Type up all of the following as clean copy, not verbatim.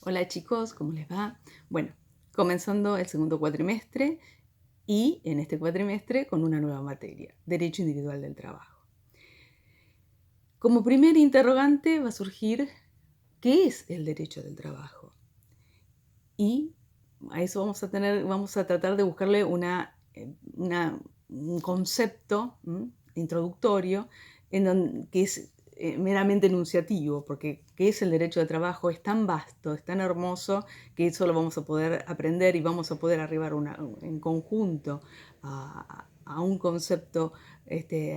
Hola chicos, ¿cómo les va? Bueno, comenzando el segundo cuatrimestre y en este cuatrimestre con una nueva materia, Derecho Individual del Trabajo. Como primer interrogante va a surgir, ¿qué es el derecho del trabajo? Y a eso vamos a tratar de buscarle un concepto introductorio que es meramente enunciativo, porque qué es el derecho de trabajo es tan vasto, es tan hermoso, que eso lo vamos a poder aprender y vamos a poder arribar en conjunto a un concepto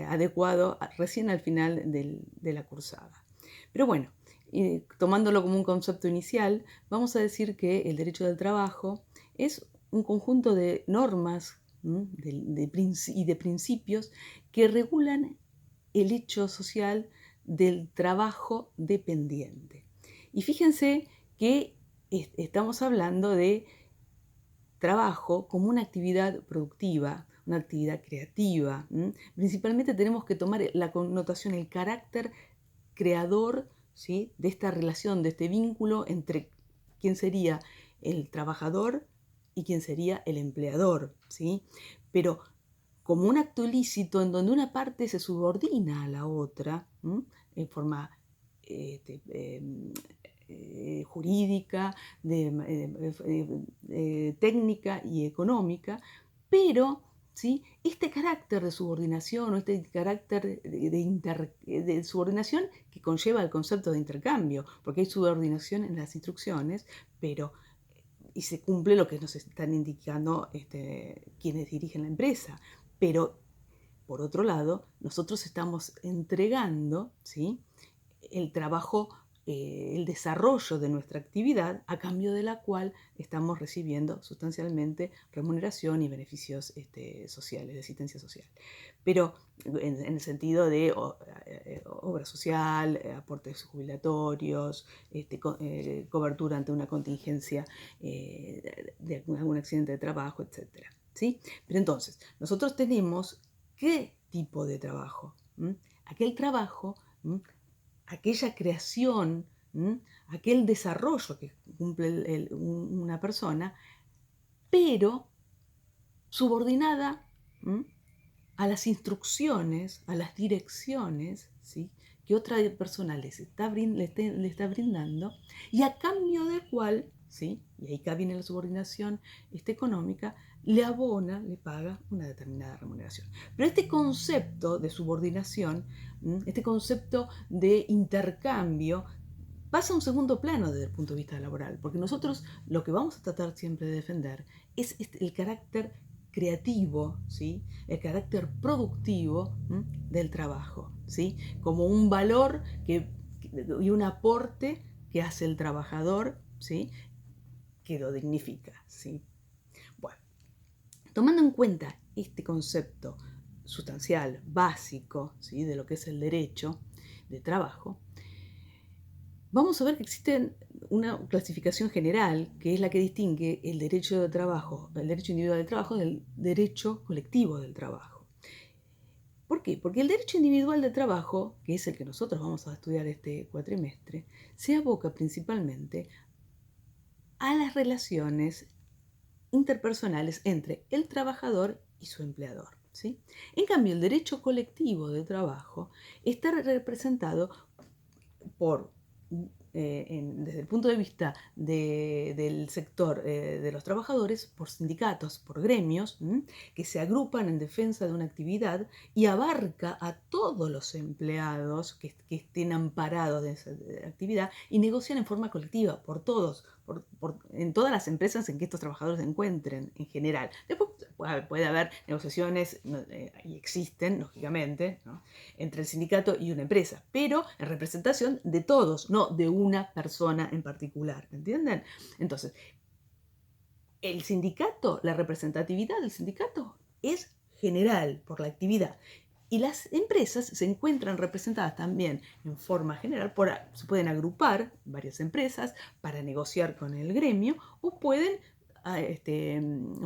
adecuado recién al final de la cursada. Pero bueno, tomándolo como un concepto inicial, vamos a decir que el derecho del trabajo es un conjunto de normas y de principios que regulan el hecho social del trabajo dependiente. Y fíjense que estamos hablando de trabajo como una actividad productiva, una actividad creativa. Principalmente tenemos que tomar la connotación, el carácter creador, ¿sí?, de esta relación, de este vínculo entre quién sería el trabajador y quién sería el empleador, ¿sí? Pero como un acto ilícito en donde una parte se subordina a la otra, en forma este, jurídica, técnica y económica, pero ¿sí?, este carácter de subordinación o este carácter de subordinación que conlleva el concepto de intercambio, porque hay subordinación en las instrucciones, pero y se cumple lo que nos están indicando quienes dirigen la empresa. Pero, por otro lado, nosotros estamos entregando, ¿sí?, el trabajo, el desarrollo de nuestra actividad, a cambio de la cual estamos recibiendo sustancialmente remuneración y beneficios sociales, de asistencia social. Pero en el sentido de obra social, aportes jubilatorios, cobertura ante una contingencia de algún accidente de trabajo, etc. ¿Sí? Pero entonces, nosotros tenemos qué tipo de trabajo. Aquel trabajo, aquella creación, aquel desarrollo que cumple una persona, pero subordinada a las instrucciones, a las direcciones, ¿sí?, que otra persona le está brindando, y a cambio de cual, ¿sí?, y ahí viene la subordinación económica, le abona, le paga una determinada remuneración. Pero este concepto de subordinación, este concepto de intercambio, pasa a un segundo plano desde el punto de vista laboral, porque nosotros lo que vamos a tratar siempre de defender es el carácter creativo, ¿sí?, el carácter productivo del trabajo, ¿sí?, como un valor y un aporte que hace el trabajador, ¿sí?, que lo dignifica, ¿sí? Bueno, tomando en cuenta este concepto sustancial, básico, ¿sí?, de lo que es el derecho de trabajo, vamos a ver que existe una clasificación general, que es la que distingue el derecho de trabajo, el derecho individual del trabajo, del derecho colectivo del trabajo. ¿Por qué? Porque el derecho individual del trabajo, que es el que nosotros vamos a estudiar este cuatrimestre, se aboca principalmente a las relaciones interpersonales entre el trabajador y su empleador, ¿sí? En cambio, el derecho colectivo del trabajo está representado por, desde el punto de vista del sector de los trabajadores, por sindicatos, por gremios, que se agrupan en defensa de una actividad y abarca a todos los empleados que estén amparados de esa actividad y negocian en forma colectiva por todos, en todas las empresas en que estos trabajadores se encuentren en general. Después puede haber negociaciones, y existen, lógicamente, ¿no?, entre el sindicato y una empresa, pero en representación de todos, no de una persona en particular, ¿entienden? Entonces, el sindicato, la representatividad del sindicato es general por la actividad. Y las empresas se encuentran representadas también en forma general, se pueden agrupar varias empresas para negociar con el gremio o pueden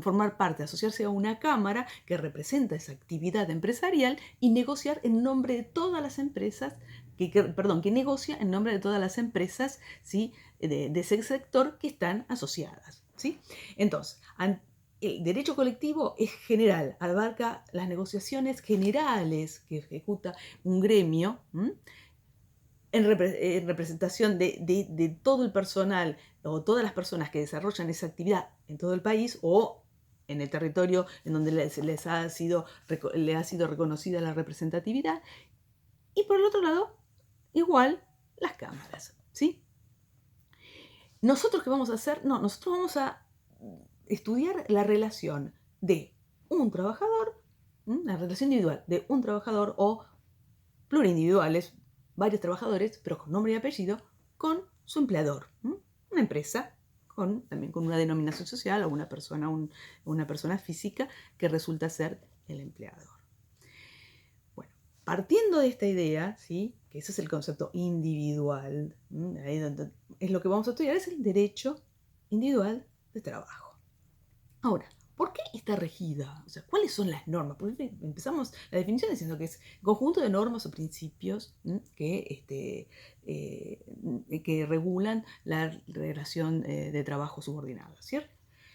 formar parte, asociarse a una cámara que representa esa actividad empresarial y negociar en nombre de todas las empresas, que negocia en nombre de todas las empresas, ¿sí?, de ese sector que están asociadas, ¿sí? Entonces, el derecho colectivo es general, abarca las negociaciones generales que ejecuta un gremio, en representación de todo el personal o todas las personas que desarrollan esa actividad en todo el país o en el territorio en donde le ha sido reconocida la representatividad. Y por el otro lado, igual las cámaras, ¿sí? ¿Nosotros qué vamos a hacer? No, nosotros vamos a estudiar la relación de un trabajador, la relación individual de un trabajador o plurindividuales, varios trabajadores, pero con nombre y apellido, con su empleador. Una empresa también con una denominación social o una persona física que resulta ser el empleador. Bueno, partiendo de esta idea, ¿sí? Que ese es el concepto individual, ahí donde es lo que vamos a estudiar, es el derecho individual de trabajo. Ahora, ¿por qué está regida? O sea, ¿cuáles son las normas? Porque empezamos la definición diciendo que es conjunto de normas o principios que regulan la relación de trabajo subordinado, ¿cierto?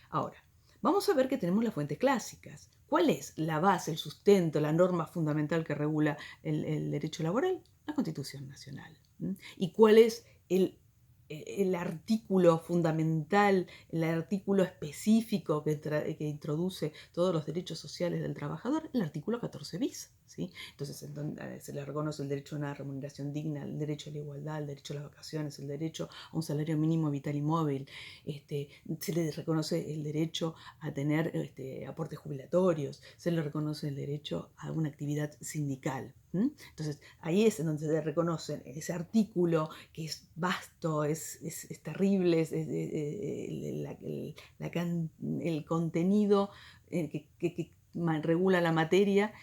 Ahora, vamos a ver que tenemos las fuentes clásicas. ¿Cuál es la base, el sustento, la norma fundamental que regula el derecho laboral? La Constitución Nacional. ¿Y cuál es el artículo fundamental, el artículo específico que introduce todos los derechos sociales del trabajador? El artículo 14 bis, ¿sí? Entonces, se le reconoce el derecho a una remuneración digna, el derecho a la igualdad, el derecho a las vacaciones, el derecho a un salario mínimo vital y móvil, se le reconoce el derecho a tener aportes jubilatorios, se le reconoce el derecho a una actividad sindical. Entonces, ahí es en donde se le reconoce ese artículo que es vasto, es terrible, el contenido que regula la materia,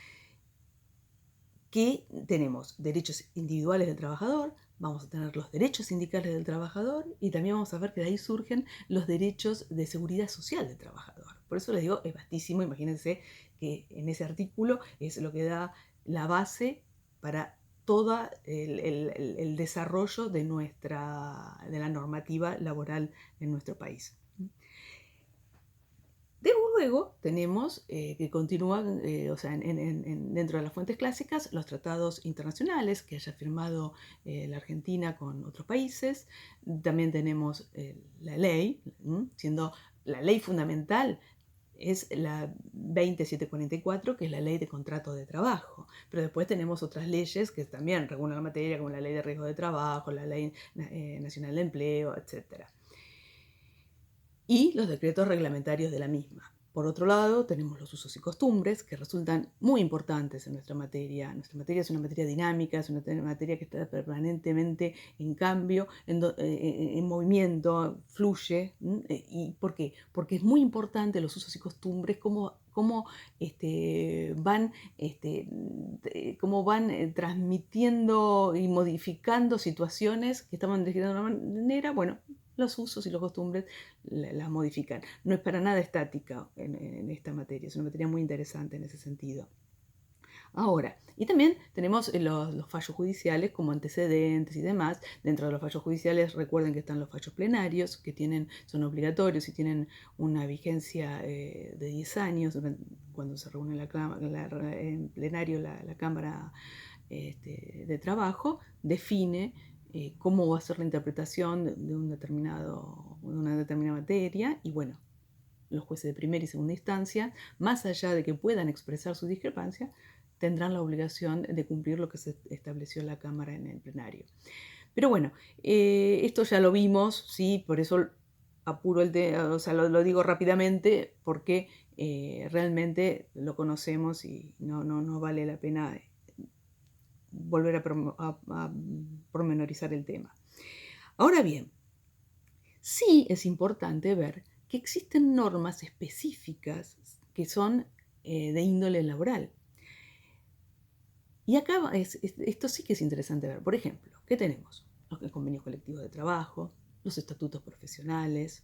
que tenemos derechos individuales del trabajador, vamos a tener los derechos sindicales del trabajador y también vamos a ver que de ahí surgen los derechos de seguridad social del trabajador. Por eso les digo, es vastísimo, imagínense que en ese artículo es lo que da la base para todo el desarrollo de la normativa laboral en nuestro país. Luego tenemos que continúan, dentro de las fuentes clásicas, los tratados internacionales que haya firmado la Argentina con otros países. También tenemos la ley, siendo la ley fundamental es la 20744, que es la ley de contrato de trabajo. Pero después tenemos otras leyes que también regulan la materia, como la ley de riesgo de trabajo, la ley nacional de empleo, etc. Y los decretos reglamentarios de la misma. Por otro lado, tenemos los usos y costumbres que resultan muy importantes en nuestra materia. Nuestra materia es una materia dinámica, es una materia que está permanentemente en cambio, en movimiento, fluye. ¿Y por qué? Porque es muy importante los usos y costumbres, cómo van transmitiendo y modificando situaciones que estaban descritas de una manera. Bueno, los usos y las costumbres las modifican. No es para nada estática en esta materia, es una materia muy interesante en ese sentido. Ahora, y también tenemos los fallos judiciales como antecedentes y demás. Dentro de los fallos judiciales, recuerden que están los fallos plenarios, que son obligatorios y tienen una vigencia de 10 años. Cuando se reúne en plenario la Cámara de Trabajo, define cómo va a ser la interpretación de una determinada materia. Y bueno, los jueces de primera y segunda instancia, más allá de que puedan expresar su discrepancia, tendrán la obligación de cumplir lo que se estableció en la Cámara en el plenario. Pero bueno, esto ya lo vimos, ¿sí? Por eso apuro lo digo rápidamente, porque realmente lo conocemos y no vale la pena volver a pormenorizar el tema. Ahora bien, sí es importante ver que existen normas específicas que son de índole laboral. Y acá esto sí que es interesante ver. Por ejemplo, ¿qué tenemos? Los convenios colectivos de trabajo, los estatutos profesionales,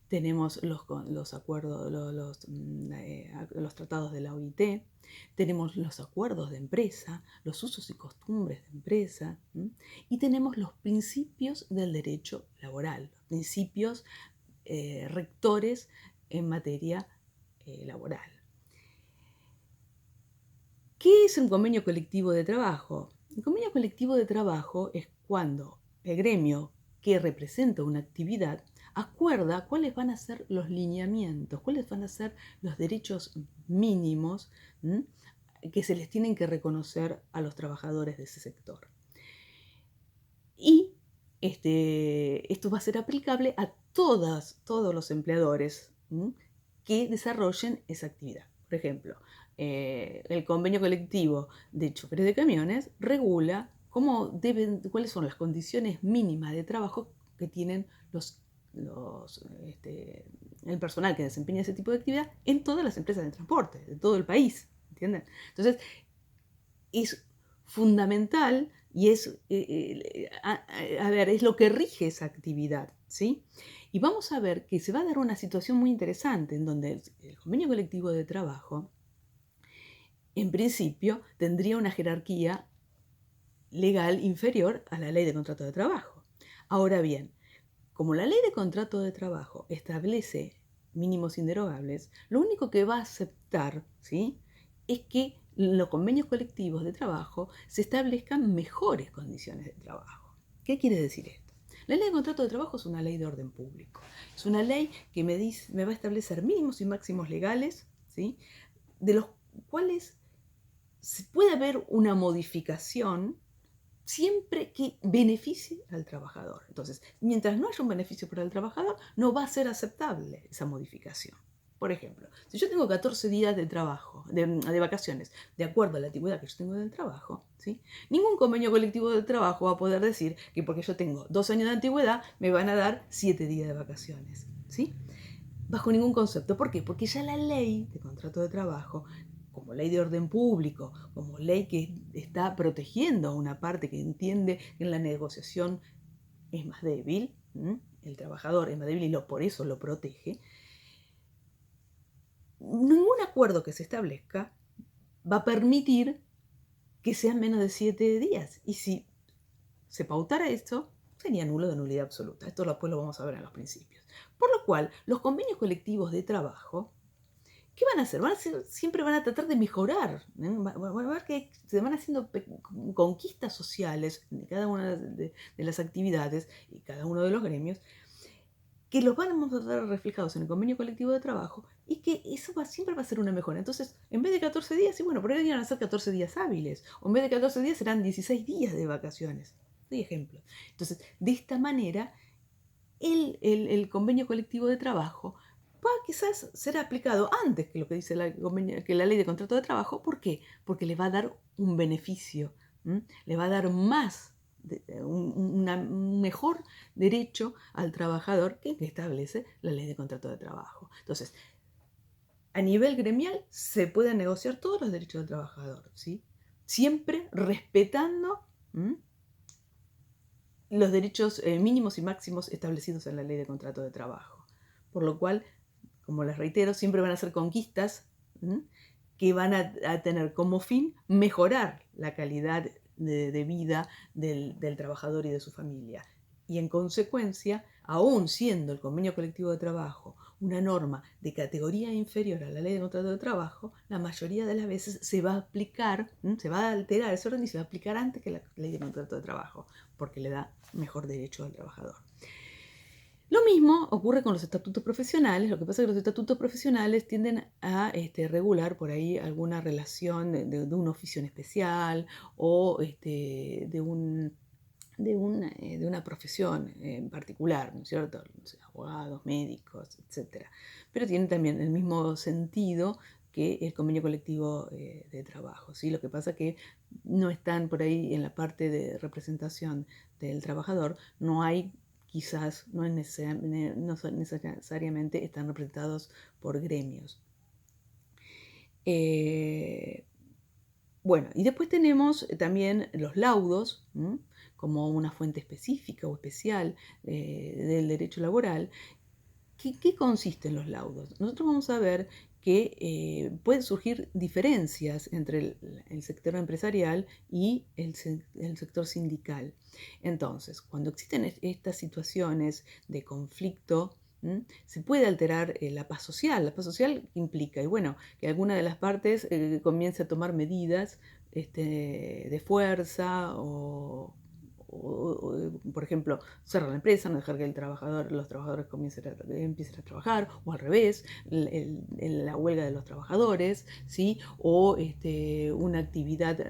tenemos los acuerdos, los tratados de la OIT, tenemos los acuerdos de empresa, los usos y costumbres de empresa, y tenemos los principios del derecho laboral, los principios rectores en materia laboral. ¿Qué es un convenio colectivo de trabajo? El convenio colectivo de trabajo es cuando el gremio que representa una actividad acuerda cuáles van a ser los lineamientos, cuáles van a ser los derechos mínimos que se les tienen que reconocer a los trabajadores de ese sector. Y esto va a ser aplicable a todos los empleadores que desarrollen esa actividad. Por ejemplo, el convenio colectivo de choferes de camiones regula cuáles son las condiciones mínimas de trabajo que tienen el personal que desempeña ese tipo de actividad en todas las empresas de transporte, de todo el país. ¿Entienden? Entonces, es fundamental y es lo que rige esa actividad, ¿sí? Y vamos a ver que se va a dar una situación muy interesante en donde el convenio colectivo de trabajo, en principio, tendría una jerarquía legal inferior a la ley de contrato de trabajo. Ahora bien, como la ley de contrato de trabajo establece mínimos inderogables, lo único que va a aceptar, ¿sí?, es que en los convenios colectivos de trabajo se establezcan mejores condiciones de trabajo. ¿Qué quiere decir esto? La ley de contrato de trabajo es una ley de orden público. Es una ley que me va a establecer mínimos y máximos legales, ¿sí?, de los cuales puede haber una modificación siempre que beneficie al trabajador. Entonces, mientras no haya un beneficio para el trabajador, no va a ser aceptable esa modificación. Por ejemplo, si yo tengo 14 días de trabajo, de vacaciones, de acuerdo a la antigüedad que yo tengo del trabajo, ¿sí?, ningún convenio colectivo de trabajo va a poder decir que porque yo tengo 2 años de antigüedad me van a dar 7 días de vacaciones, ¿sí? Bajo ningún concepto. ¿Por qué? Porque ya la ley de contrato de trabajo, como ley de orden público, como ley que está protegiendo a una parte que entiende que en la negociación es más débil, el trabajador es más débil y por eso lo protege, ningún acuerdo que se establezca va a permitir que sean menos de 7 días. Y si se pautara esto, sería nulo de nulidad absoluta. Esto después lo vamos a ver en los principios. Por lo cual, los convenios colectivos de trabajo, ¿qué van a hacer? Siempre van a tratar de mejorar. Van a ver que se van haciendo conquistas sociales de cada una de las actividades y cada uno de los gremios, que los van a ver reflejados en el convenio colectivo de trabajo y que eso siempre va a ser una mejora. Entonces, en vez de 14 días, sí, bueno, por ahí van a ser 14 días hábiles. O en vez de 14 días serán 16 días de vacaciones. Doy ejemplo. Entonces, de esta manera, el convenio colectivo de trabajo va quizás ser aplicado antes que lo que dice que la ley de contrato de trabajo. ¿Por qué? Porque le va a dar un beneficio, le va a dar un mejor derecho al trabajador que establece la ley de contrato de trabajo. Entonces, a nivel gremial se pueden negociar todos los derechos del trabajador, ¿sí?, siempre respetando los derechos mínimos y máximos establecidos en la ley de contrato de trabajo. Por lo cual, como les reitero, siempre van a ser conquistas que van a tener como fin mejorar la calidad de vida del trabajador y de su familia. Y en consecuencia, aún siendo el convenio colectivo de trabajo una norma de categoría inferior a la ley de contrato de trabajo, la mayoría de las veces se va a aplicar, se va a alterar ese orden y se va a aplicar antes que la ley de contrato de trabajo, porque le da mejor derecho al trabajador. Lo mismo ocurre con los estatutos profesionales. Lo que pasa es que los estatutos profesionales tienden a regular por ahí alguna relación de un oficio en especial o de una profesión en particular, ¿no es cierto? No sé, abogados, médicos, etc. Pero tienen también el mismo sentido que el convenio colectivo de trabajo, ¿sí? Lo que pasa es que no están por ahí en la parte de representación del trabajador, no hay quizás, no necesariamente están representados por gremios. Bueno, y después tenemos también los laudos, como una fuente específica o especial del derecho laboral. ¿Qué consisten los laudos? Nosotros vamos a ver que pueden surgir diferencias entre el sector empresarial y el sector sindical. Entonces, cuando existen estas situaciones de conflicto, se puede alterar la paz social. La paz social implica, y bueno, que alguna de las partes comience a tomar medidas de fuerza por ejemplo, cerrar la empresa, no dejar que los trabajadores empiecen a trabajar, o al revés, la huelga de los trabajadores, ¿sí? O una actividad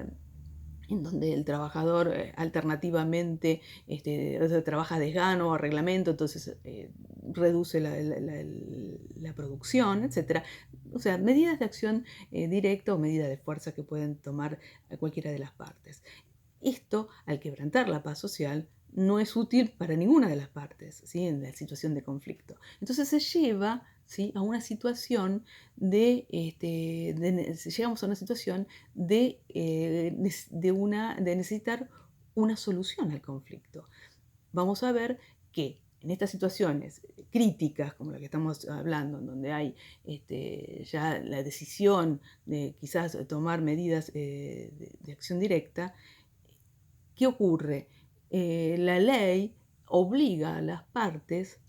en donde el trabajador alternativamente trabaja a desgano, a reglamento, entonces reduce la producción, etc. O sea, medidas de acción directa o medidas de fuerza que pueden tomar cualquiera de las partes. Esto, al quebrantar la paz social, no es útil para ninguna de las partes, ¿sí? En la situación de conflicto. Entonces se lleva, ¿sí?, a una situación llegamos a una situación de necesitar una solución al conflicto. Vamos a ver que en estas situaciones críticas, como la que estamos hablando, en donde hay ya la decisión de quizás tomar medidas de acción directa, ¿qué ocurre? La ley obliga a las partes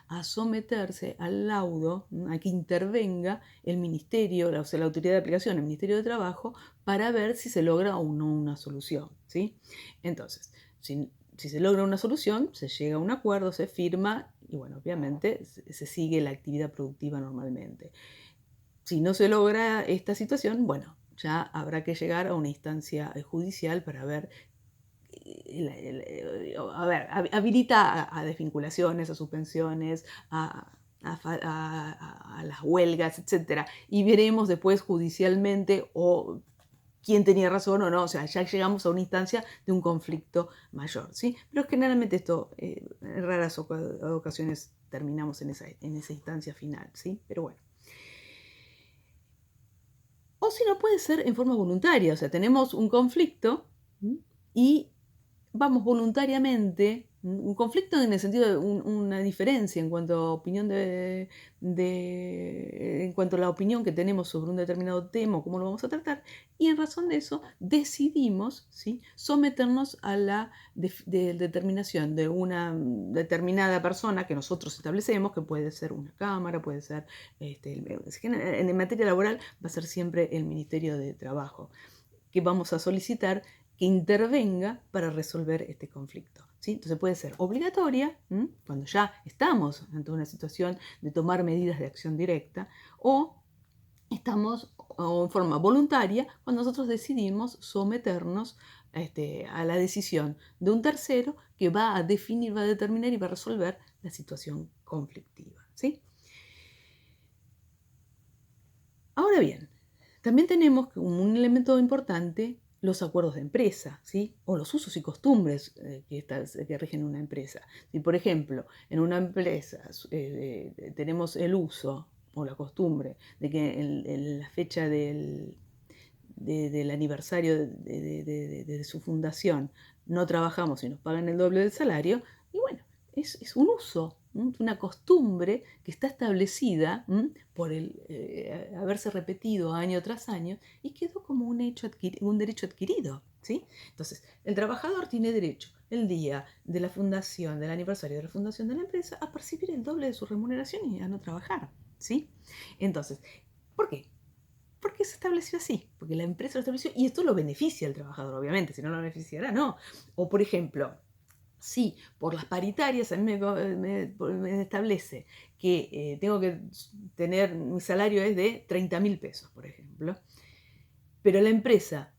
a someterse al laudo, a que intervenga el ministerio, o sea, la autoridad de aplicación, el Ministerio de Trabajo, para ver si se logra o no una solución, ¿sí? Entonces, si se logra una solución, se llega a un acuerdo, se firma y, bueno, obviamente se sigue la actividad productiva normalmente. Si no se logra esta situación, bueno, ya habrá que llegar a una instancia judicial para ver habilita a desvinculaciones, a suspensiones, a las huelgas, etc. Y veremos después judicialmente o quién tenía razón o no. O sea, ya llegamos a una instancia de un conflicto mayor, ¿sí? Pero generalmente esto, en raras ocasiones terminamos en esa instancia final, ¿sí? Pero bueno. O si no, puede ser en forma voluntaria. O sea, tenemos un conflicto y vamos voluntariamente, un conflicto en el sentido de una diferencia en cuanto a opinión en cuanto a la opinión que tenemos sobre un determinado tema o cómo lo vamos a tratar, y en razón de eso decidimos, ¿sí?, someternos a la determinación de una determinada persona que nosotros establecemos, que puede ser una cámara, puede ser, en materia laboral va a ser siempre el Ministerio de Trabajo, que vamos a solicitar que intervenga para resolver este conflicto, ¿sí? Entonces puede ser obligatoria, cuando ya estamos ante una situación de tomar medidas de acción directa, o en forma voluntaria cuando nosotros decidimos someternos a la decisión de un tercero que va a definir, va a determinar y va a resolver la situación conflictiva, ¿sí? Ahora bien, también tenemos como un elemento importante los acuerdos de empresa, ¿sí?, o los usos y costumbres que rigen una empresa. Si, por ejemplo, en una empresa tenemos el uso o la costumbre de que en la fecha del aniversario de su fundación no trabajamos y nos pagan el doble del salario, y bueno, es un uso, una costumbre que está establecida por haberse repetido año tras año y quedó como un derecho adquirido, ¿sí? Entonces, el trabajador tiene derecho el día de la fundación, del aniversario de la fundación de la empresa, a percibir el doble de su remuneración y a no trabajar, ¿sí? Entonces, ¿por qué? Porque se estableció así, porque la empresa lo estableció y esto lo beneficia al trabajador, obviamente, si no lo beneficiará, no. O por ejemplo, si por las paritarias a mí me establece que tengo que tener, mi salario es de 30.000 pesos, por ejemplo, pero la empresa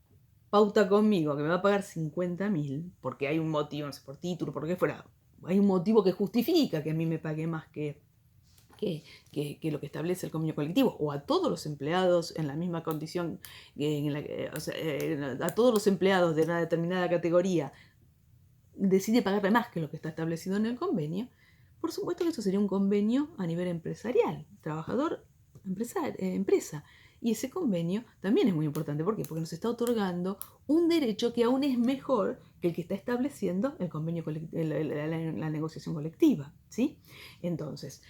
pauta conmigo que me va a pagar 50.000, porque hay un motivo, no sé, por título, por qué fuera, hay un motivo que justifica que a mí me pague más que lo que establece el convenio colectivo, o a todos los empleados en la misma condición, a todos los empleados de una determinada categoría decide pagarle más que lo que está establecido en el convenio, por supuesto que eso sería un convenio a nivel empresarial, trabajador, empresa. Y ese convenio también es muy importante. ¿Por qué? Porque nos está otorgando un derecho que aún es mejor que el que está estableciendo el convenio la negociación colectiva, ¿sí? Entonces,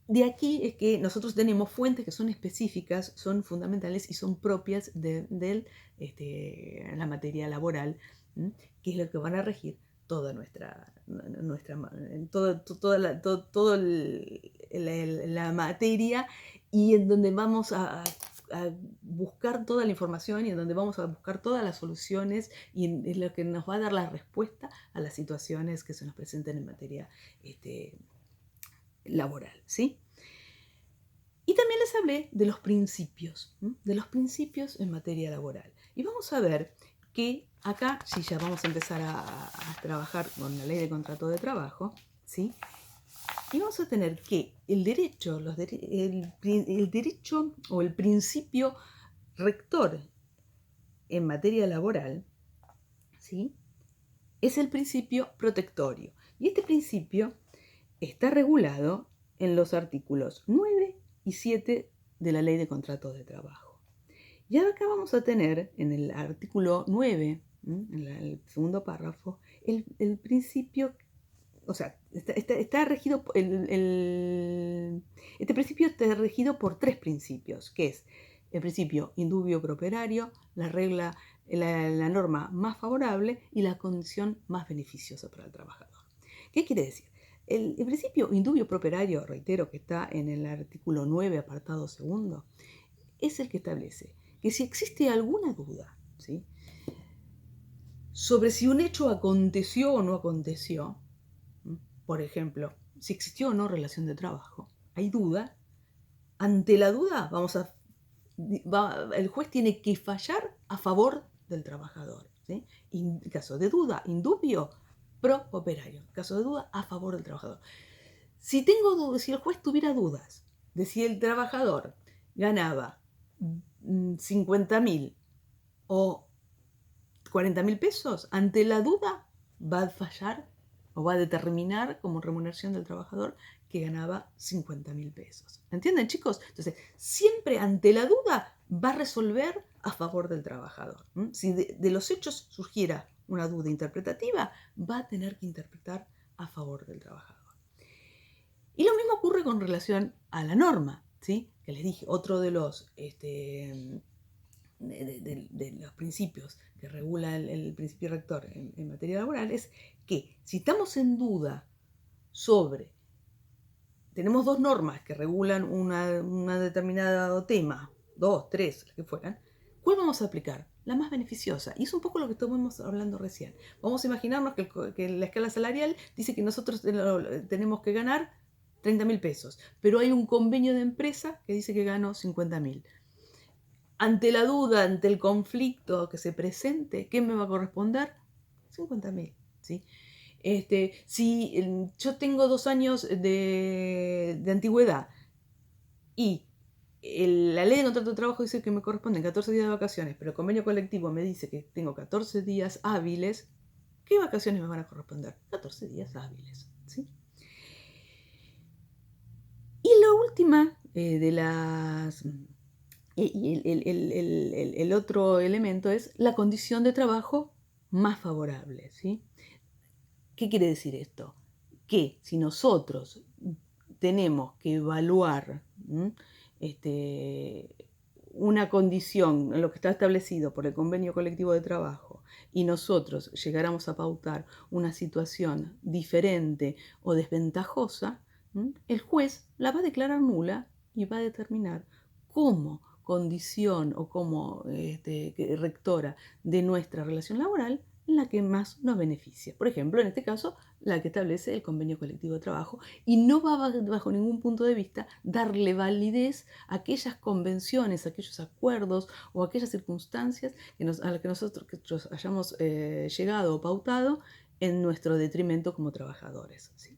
de aquí es que nosotros tenemos fuentes que son específicas, son fundamentales y son propias de la materia laboral, que es lo que van a regir toda la materia, y en donde vamos a buscar toda la información y en donde vamos a buscar todas las soluciones, y es lo que nos va a dar la respuesta a las situaciones que se nos presenten en materia laboral, ¿sí? Y también les hablé de los principios en materia laboral. Y vamos a ver que acá, si ya vamos a empezar a trabajar con la ley de contrato de trabajo, ¿sí? Y vamos a tener que el derecho o el principio rector en materia laboral, ¿sí?, es el principio protectorio. Y este principio está regulado en los artículos 9 y 7 de la Ley de Contratos de Trabajo. Y acá vamos a tener en el artículo 9, en el segundo párrafo, el principio, o sea, está regido, este principio está regido por tres principios, que es el principio indubio pro operario, la norma más favorable y la condición más beneficiosa para el trabajador. ¿Qué quiere decir? El principio indubio pro operario, reitero, que está en el artículo 9, apartado segundo, es el que establece que si existe alguna duda, ¿sí?, sobre si un hecho aconteció o no aconteció, por ejemplo, si existió o no relación de trabajo, hay duda, ante la duda el juez tiene que fallar a favor del trabajador, ¿sí? En caso de duda, indubio pro operario. En caso de duda, a favor del trabajador. Si el juez tuviera dudas de si el trabajador ganaba 50.000 o 40.000 pesos, ante la duda va a fallar o va a determinar como remuneración del trabajador que ganaba 50.000 pesos. ¿Entienden, chicos? Entonces, siempre ante la duda va a resolver a favor del trabajador. Si de los hechos surgiera una duda interpretativa, va a tener que interpretar a favor del trabajador. Y lo mismo ocurre con relación a la norma, ¿sí? Que les dije, otro de los los principios que regula el principio rector en materia laboral es que si estamos en duda tenemos dos normas que regulan una determinado tema, 2, 3, las que fueran, ¿cuál vamos a aplicar? La más beneficiosa. Y es un poco lo que estuvimos hablando recién. Vamos a imaginarnos que la escala salarial dice que nosotros tenemos que ganar 30.000 pesos, pero hay un convenio de empresa que dice que gano 50.000. Ante la duda, ante el conflicto que se presente, ¿qué me va a corresponder? 50.000, ¿sí? Si yo tengo 2 años de antigüedad y la ley de contrato de trabajo dice que me corresponden 14 días de vacaciones, pero el convenio colectivo me dice que tengo 14 días hábiles, ¿qué vacaciones me van a corresponder? 14 días hábiles, ¿sí? Y la última de las... Y el otro elemento es la condición de trabajo más favorable, ¿sí? ¿Qué quiere decir esto? Que si nosotros tenemos que evaluar una condición en lo que está establecido por el convenio colectivo de trabajo y nosotros llegáramos a pautar una situación diferente o desventajosa, el juez la va a declarar nula y va a determinar como condición o como rectora de nuestra relación laboral la que más nos beneficia. Por ejemplo, en este caso, la que establece el convenio colectivo de trabajo, y no va bajo ningún punto de vista darle validez a aquellas convenciones, a aquellos acuerdos o a aquellas circunstancias a las que nosotros hayamos llegado o pautado en nuestro detrimento como trabajadores, ¿sí?